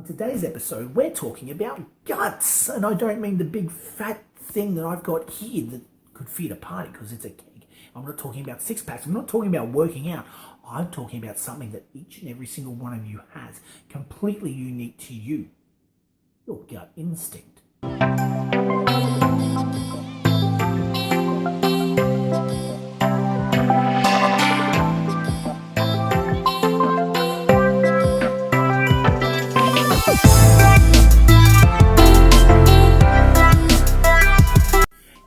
today's episode, we're talking about guts. And I don't mean the big fat thing that I've got here that could feed a party because it's a cake. I'm not talking about six packs. I'm not talking about working out. I'm talking about something that each and every single one of you has, completely unique to you. Your gut instinct.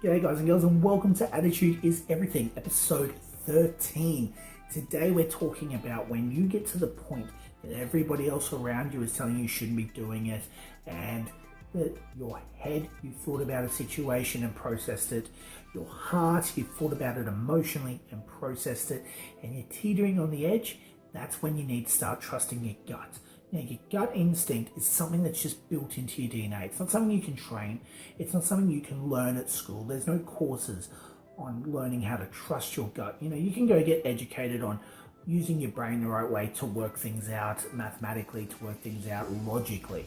G'day guys and girls, and welcome to Attitude is Everything, episode 13. Today we're talking about when you get to the point that everybody else around you is telling you shouldn't be doing it, and that your head, you thought about a situation and processed it, your heart, you thought about it emotionally and processed it, and you're teetering on the edge. That's when you need to start trusting your gut. Now, your gut instinct is something that's just built into your DNA. It's not something you can train. It's not something you can learn at school. There's no courses on learning how to trust your gut. You can go get educated on using your brain the right way to work things out mathematically, to work things out logically.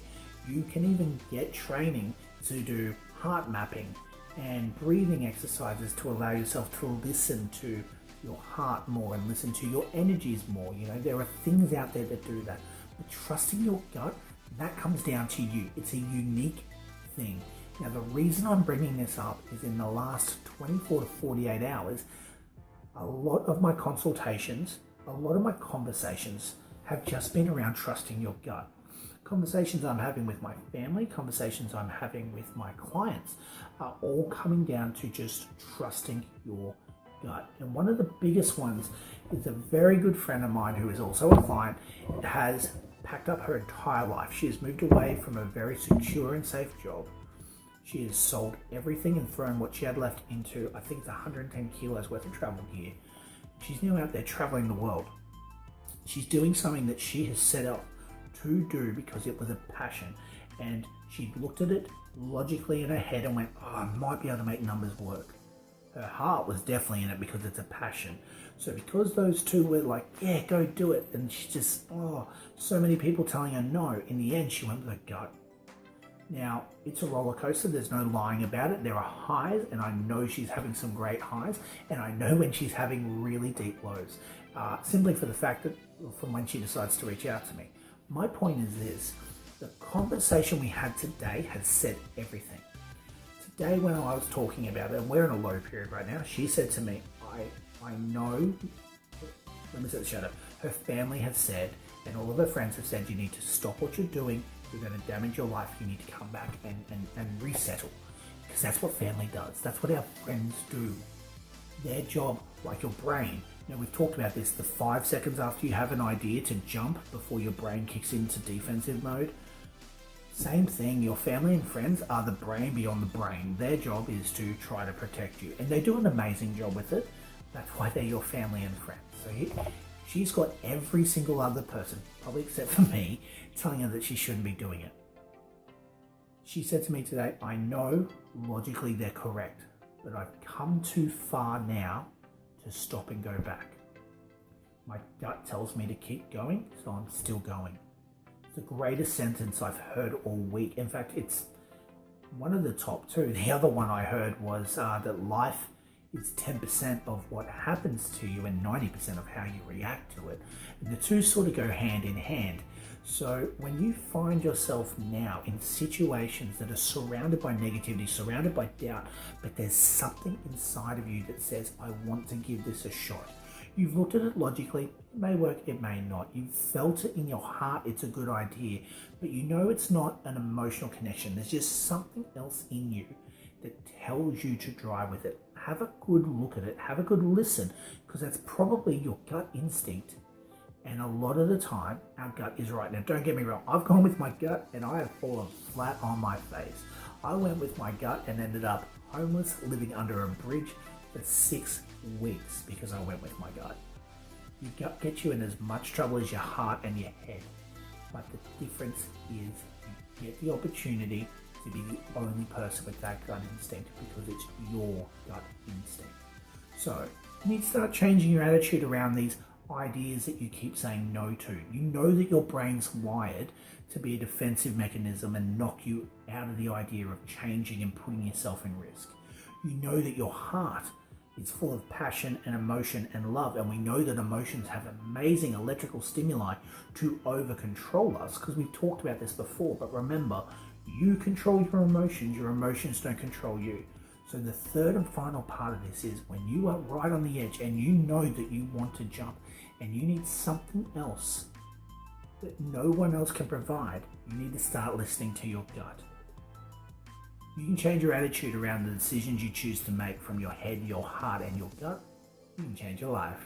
You can even get training to do heart mapping and breathing exercises to allow yourself to listen to your heart more and listen to your energies more. There are things out there that do that. But trusting your gut, that comes down to you. It's a unique thing. Now, the reason I'm bringing this up is in the last 24 to 48 hours, a lot of my consultations, a lot of my conversations have just been around trusting your gut. Conversations I'm having with my family, conversations I'm having with my clients are all coming down to just trusting your gut. And one of the biggest ones is a very good friend of mine who is also a client, has packed up her entire life. She has moved away from a very secure and safe job. She has sold everything and thrown what she had left into, I think it's 110 kilos worth of travel gear. She's now out there traveling the world. She's doing something that she has set out to do because it was a passion. And she looked at it logically in her head and went, I might be able to make numbers work. Her heart was definitely in it because it's a passion. So because those two were like, yeah, go do it. And she just, so many people telling her no. In the end, she went with her gut. Now, it's a roller coaster. There's no lying about it. There are highs, and I know she's having some great highs. And I know when she's having really deep lows, simply for the fact that from when she decides to reach out to me. My point is this. The conversation we had today has said everything. Today when I was talking about it, and we're in a low period right now, she said to me, I know, let me set the shadow, her family has said, and all of her friends have said, you need to stop what you're doing, you're going to damage your life, you need to come back and resettle. Because that's what family does, that's what our friends do. Their job, like your brain, we've talked about this, the 5 seconds after you have an idea to jump before your brain kicks into defensive mode. Same thing, your family and friends are the brain beyond the brain. Their job is to try to protect you. And they do an amazing job with it. That's why they're your family and friends. So she's got every single other person, probably except for me, telling her that she shouldn't be doing it. She said to me today, I know logically they're correct, but I've come too far now to stop and go back. My gut tells me to keep going, so I'm still going. The greatest sentence I've heard all week. In fact, it's one of the top two. The other one I heard was that life is 10% of what happens to you and 90% of how you react to it. And the two sort of go hand in hand. So when you find yourself now in situations that are surrounded by negativity, surrounded by doubt, but there's something inside of you that says, I want to give this a shot. You've looked at it logically, it may work, it may not. You've felt it in your heart, it's a good idea, but you know it's not an emotional connection. There's just something else in you that tells you to drive with it. Have a good look at it, have a good listen, because that's probably your gut instinct. And a lot of the time, our gut is right. Now, don't get me wrong, I've gone with my gut and I have fallen flat on my face. I went with my gut and ended up homeless, living under a bridge for 6 weeks because I went with my gut. Your gut gets you in as much trouble as your heart and your head. But the difference is you get the opportunity to be the only person with that gut instinct because it's your gut instinct. So you need to start changing your attitude around these ideas that you keep saying no to. You know that your brain's wired to be a defensive mechanism and knock you out of the idea of changing and putting yourself in risk. You know that your heart is full of passion and emotion and love, and we know that emotions have amazing electrical stimuli to over control us, because we've talked about this before. But remember, you control your emotions don't control you. So the third and final part of this is when you are right on the edge and you know that you want to jump and you need something else that no one else can provide, you need to start listening to your gut. You can change your attitude around the decisions you choose to make from your head, your heart, and your gut. You can change your life.